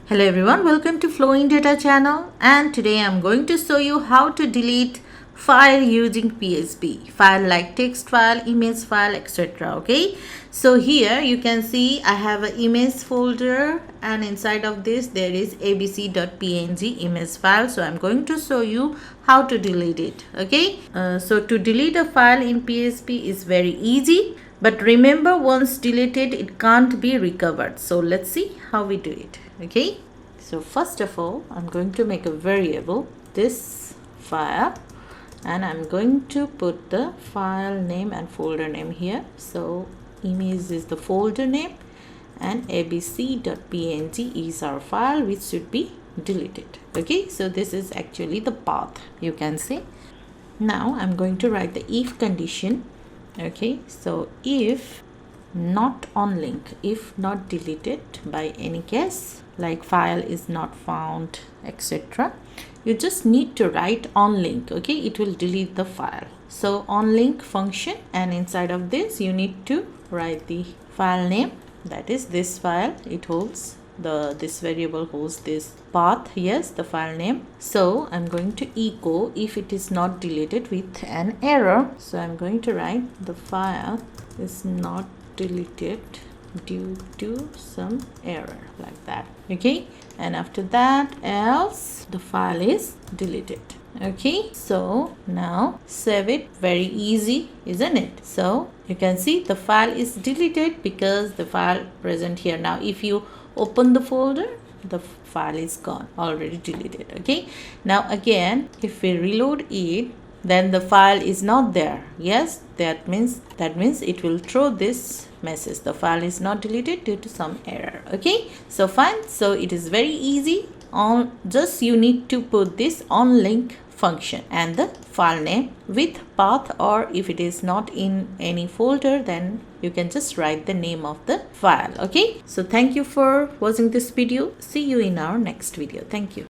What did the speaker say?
Hello everyone, welcome to flowindata channel, and today I'm going to show you how to delete file using PHP file like text file, image file, etc. Okay, so here you can see I have an image folder, and inside of this there is abc.png image file. So I'm going to show you how to delete it. Okay, so to delete a file in PHP is very easy, but remember, once deleted it can't be recovered. So let's see how we do it. Okay, so first of all I'm going to make a variable this file, and I'm going to put the file name and folder name here. So image is the folder name and abc.png is our file which should be deleted. Okay, so this is actually the path, you can see. Now I'm going to write the if condition. Okay, so if not on link, if not deleted by any case, like file is not found, etc., you just need to write on link. Okay, it will delete the file. So on link function, and inside of this you need to write the file name, that is this file. It holds this variable holds this path, yes, the file name. So I'm going to echo if it is not deleted with an error. So I'm going to write the file is not deleted due to some error, like that. Okay, and after that else the file is deleted. Okay, so now save it. Very easy, isn't it? So you can see the file is deleted because the file present here. Now if you open the folder, the file is gone, already deleted. Okay, now again if we reload it, then the file is not there. Yes, that means it will throw this message, the file is not deleted due to some error. Okay, so fine. So it is very easy. Just you need to put this on link function and the file name with path, or if it is not in any folder, then you can just write the name of the file. Okay, so thank you for watching this video. See you in our next video. Thank you.